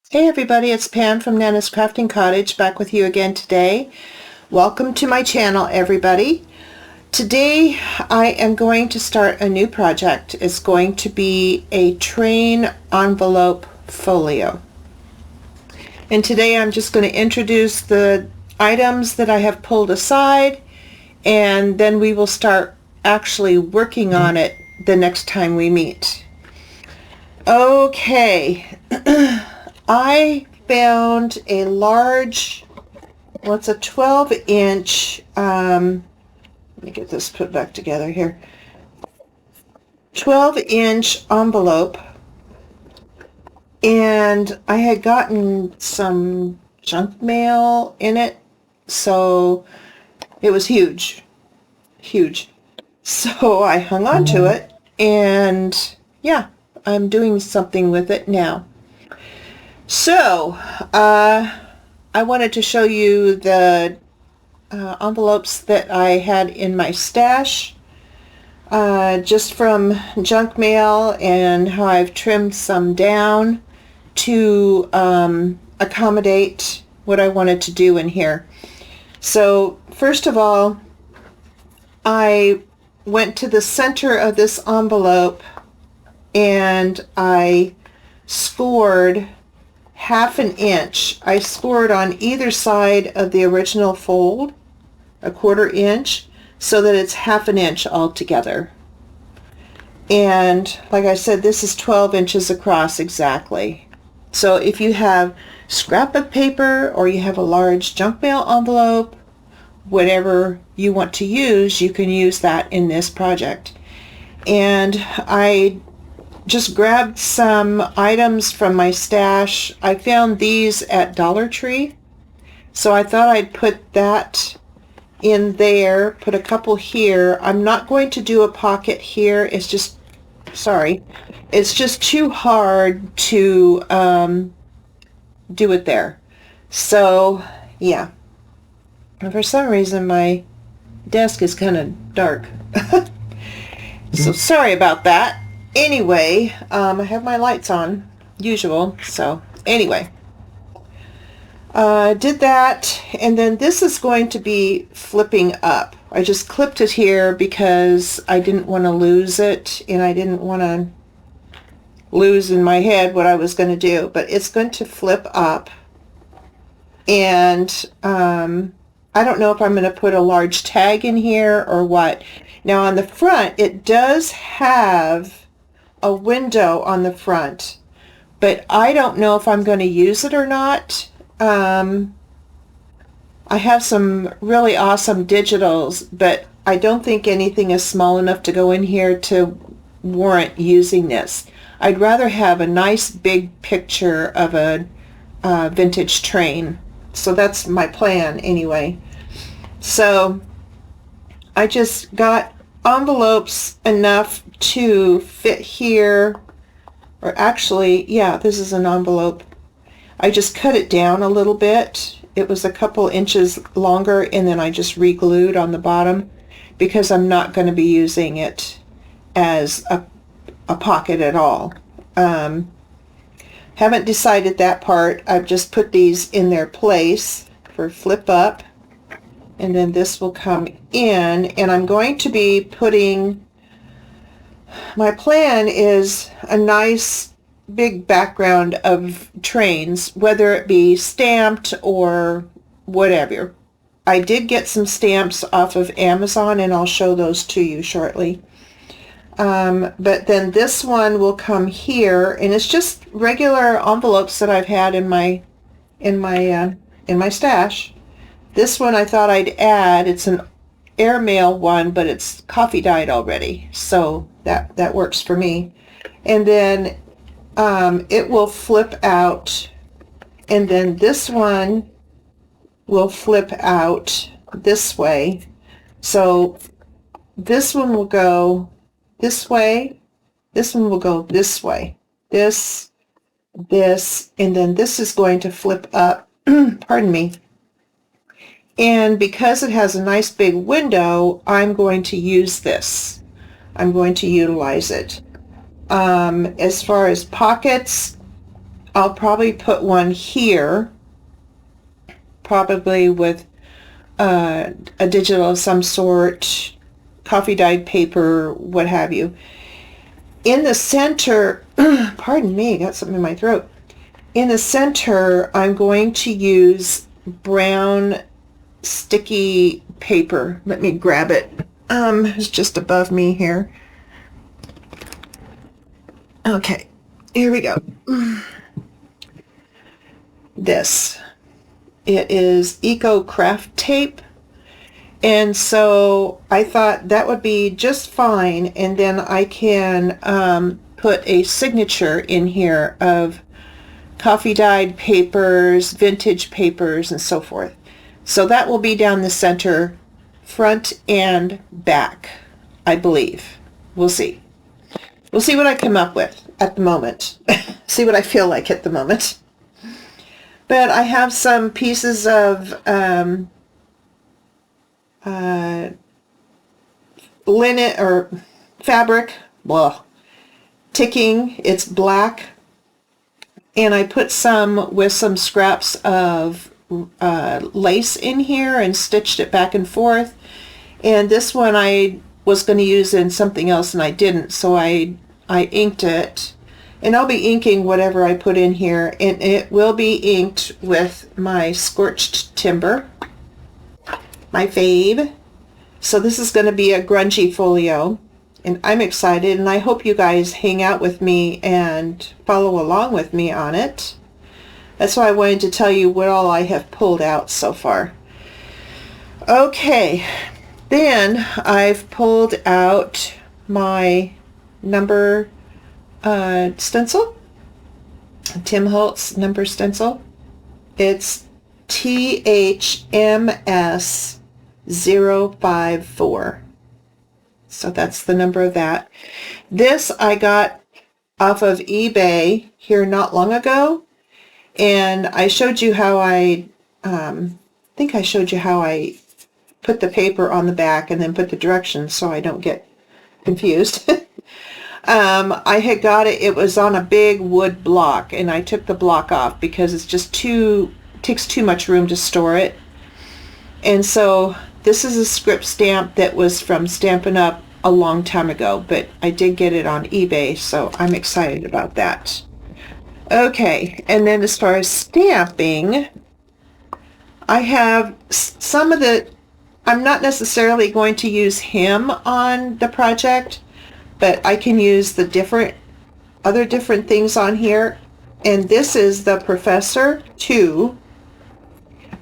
Hey everybody, it's Pam from Nana's Crafting Cottage back with you again today. Welcome to my channel, everybody. Today I am going to start a new project. It's going to be a train envelope folio. And today I'm just going to introduce the items that I have pulled aside, and then we will start actually working on it the next time we meet. Okay. I found a large, it's a 12-inch, let me get this put back together here, 12-inch envelope, and I had gotten some junk mail in it, so it was huge. So I hung on to it, and yeah, I'm doing something with it now. So, I wanted to show you the envelopes that I had in my stash, just from junk mail, and how I've trimmed some down to accommodate what I wanted to do in here. So, first of all, I went to the center of this envelope and I scored half an inch. I scored on either side of the original fold, a 1/4 inch, so that it's half an inch altogether. And like I said, this is 12 inches across exactly. So if you have scrap of paper or you have a large junk mail envelope, whatever you want to use, you can use that in this project. And I just grabbed some items from my stash. I found these at Dollar Tree, so I thought I'd put that in there, put a couple here. I'm not going to do a pocket here. It's just too hard to do it there. So yeah, and for some reason my desk is kind of dark. So sorry about that. Anyway, I have my lights on, usual, so anyway. Did that, and then this is going to be flipping up. I just clipped it here because I didn't want to lose it, and I didn't want to lose in my head what I was going to do, but it's going to flip up, and I don't know if I'm going to put a large tag in here or what. Now on the front, it does have a window on the front, but I don't know if I'm going to use it or not. I have some really awesome digitals, but I don't think anything is small enough to go in here to warrant using this. I'd rather have a nice big picture of a vintage train. So that's my plan anyway. So I just got envelopes enough to fit here, or actually, yeah, this is an envelope. I just cut it down a little bit. It was a couple inches longer, and then I just re-glued on the bottom because I'm not going to be using it as a pocket at all. Haven't decided that part. I've just put these in their place for flip up, and then this will come in, and I'm going to be putting, my plan is a nice big background of trains, whether it be stamped or whatever. I did get some stamps off of Amazon, and I'll show those to you shortly. But then this one will come here, and it's just regular envelopes that I've had in my stash. This one I thought I'd add. It's an airmail one, but it's coffee dyed already, so that works for me. And then it will flip out, and then this one will flip out this way. So this one will go this way, this one will go this way, this, and then this is going to flip up, pardon me. And because it has a nice big window, I'm going to use this. I'm going to utilize it. As far as pockets, I'll probably put one here, probably with a digital of some sort, coffee dyed paper, what have you. In the center, pardon me, got something in my throat. In the center, I'm going to use brown sticky paper. Let me grab it. It's just above me here. Okay, here we go. This. It is Eco Craft Tape. And so I thought that would be just fine. And then I can put a signature in here of coffee dyed papers, vintage papers, and so forth. So that will be down the center, front and back, I believe. We'll see. We'll see what I come up with at the moment. See what I feel like at the moment. But I have some pieces of linen or fabric, well, ticking. It's black. And I put some with some scraps of lace in here and stitched it back and forth. And this one I was going to use in something else and I didn't, so I inked it. And I'll be inking whatever I put in here, and it will be inked with my scorched timber, my fave. So this is going to be a grungy folio, and I'm excited, and I hope you guys hang out with me and follow along with me on it. That's why I wanted to tell you what all I have pulled out so far. Okay, then I've pulled out my number stencil, Tim Holtz number stencil. It's THMS 054. So that's the number of that. This I got off of eBay here not long ago, and I showed you how I think I showed you how I put the paper on the back and then put the directions so I don't get confused. I had got it, it was on a big wood block, and I took the block off because it's just takes too much room to store it. And so this is a script stamp that was from Stampin' Up! A long time ago, but I did get it on eBay, so I'm excited about that. Okay, and then as far as stamping, I have some of the, I'm not necessarily going to use him on the project, but I can use the other different things on here. And this is the Professor 2,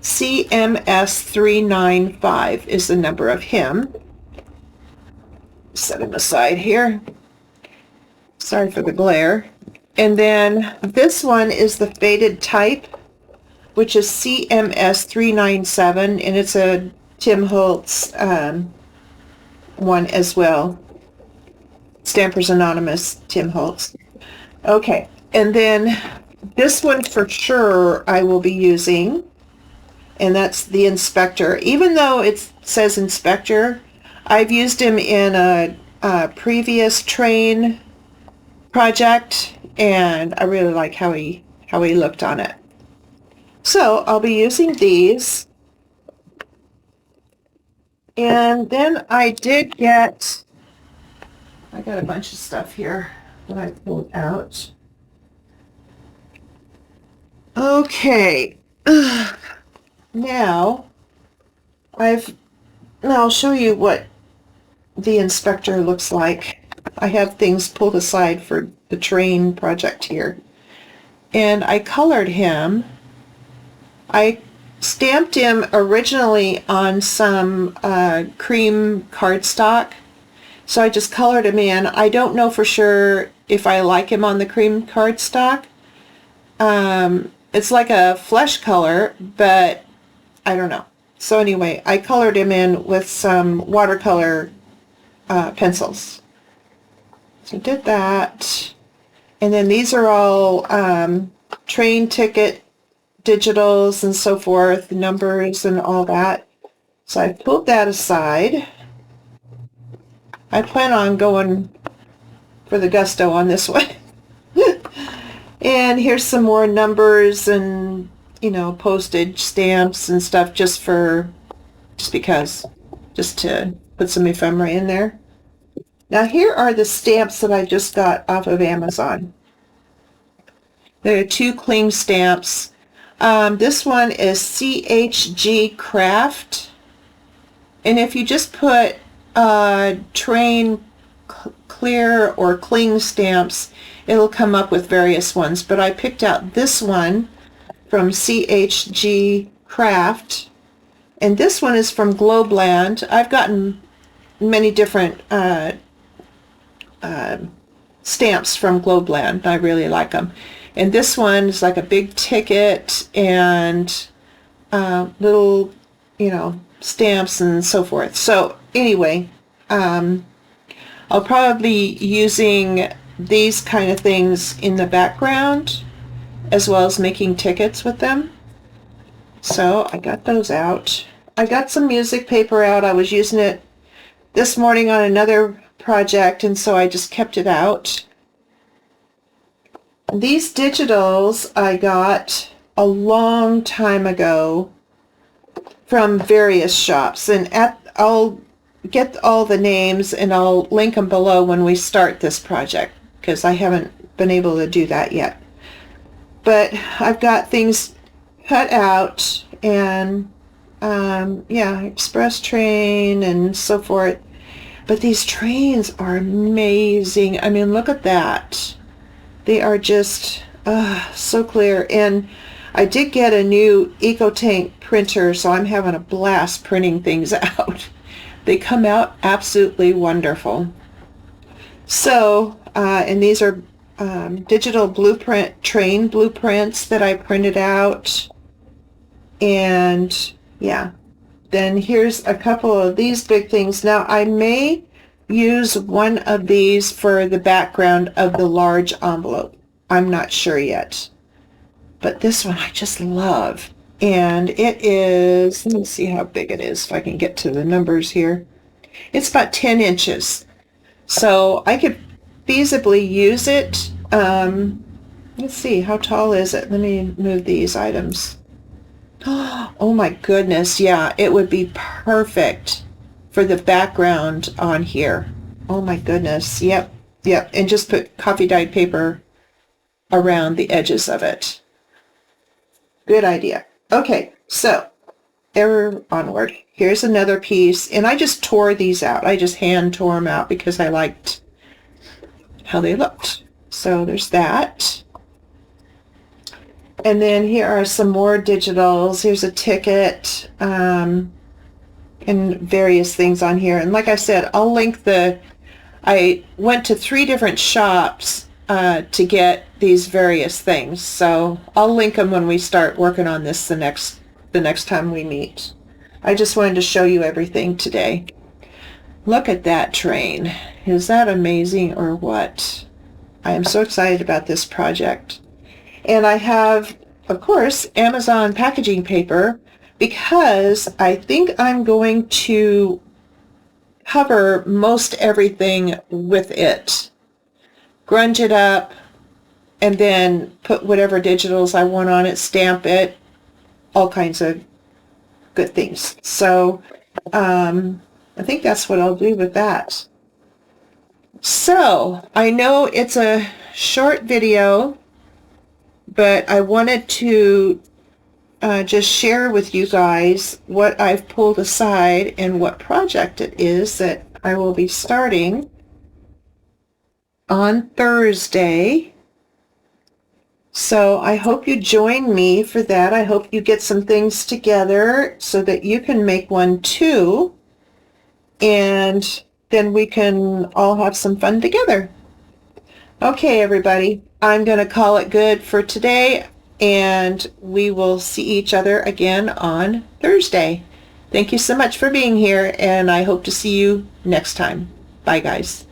CMS 395 is the number of him. Set him aside here. Sorry for the glare. And then this one is the Faded Type, which is CMS 397, and it's a Tim Holtz one as well. Stampers Anonymous, Tim Holtz. Okay, and then this one for sure I will be using, and that's the Inspector. Even though it says Inspector, I've used him in a previous train project, and I really like how he looked on it. So I'll be using these. And then I got a bunch of stuff here that I pulled out. Okay. Now I'll show you what the Inspector looks like. I have things pulled aside for the train project here. And I colored him. I stamped him originally on some cream cardstock. So I just colored him in. I don't know for sure if I like him on the cream cardstock. It's like a flesh color, but I don't know. So anyway, I colored him in with some watercolor pencils. So I did that. And then these are all train ticket digitals and so forth, numbers and all that. So I pulled that aside. I plan on going for the gusto on this one. And here's some more numbers and, you know, postage stamps and stuff just because, just to put some ephemera in there. Now here are the stamps that I just got off of Amazon. There are 2 cling stamps. This one is CHG Craft. And if you just put train clear or cling stamps, it'll come up with various ones. But I picked out this one from CHG Craft. And this one is from Globeland. I've gotten many different stamps from Globeland. I really like them. And this one is like a big ticket and little, you know, stamps and so forth. So anyway, I'll probably be using these kind of things in the background as well as making tickets with them. So I got those out. I got some music paper out. I was using it this morning on another project, and so I just kept it out. These digitals I got a long time ago from various shops, and I'll get all the names and I'll link them below when we start this project, because I haven't been able to do that yet. But I've got things cut out and yeah, express train and so forth. But these trains are amazing. I mean, look at that. They are just so clear. And I did get a new EcoTank printer, so I'm having a blast printing things out. They come out absolutely wonderful. So, and these are digital blueprint, train blueprints that I printed out. And yeah, then here's a couple of these big things. Now I may use one of these for the background of the large envelope. I'm not sure yet. But this one I just love. And it is, let me see how big it is if I can get to the numbers here. It's about 10 inches. So I could feasibly use it. Let's see, how tall is it? Let me move these items. Oh my goodness, yeah, it would be perfect for the background on here. Oh my goodness, yep, and just put coffee dyed paper around the edges of it. Good idea. Okay, so ever onward. Here's another piece, and I just tore these out. I just hand tore them out because I liked how they looked. So there's that. And then here are some more digitals. Here's a ticket and various things on here. And like I said, I'll link I went to 3 different shops to get these various things. So I'll link them when we start working on this the next time we meet. I just wanted to show you everything today. Look at that train. Is that amazing or what? I am so excited about this project. And I have, of course, Amazon packaging paper because I think I'm going to cover most everything with it. Grunge it up and then put whatever digitals I want on it, stamp it, all kinds of good things. So I think that's what I'll do with that. So I know it's a short video, but I wanted to just share with you guys what I've pulled aside and what project it is that I will be starting on Thursday. So I hope you join me for that. I hope you get some things together so that you can make one too, and then we can all have some fun together. Okay, everybody, I'm going to call it good for today, and we will see each other again on Thursday. Thank you so much for being here, and I hope to see you next time. Bye, guys.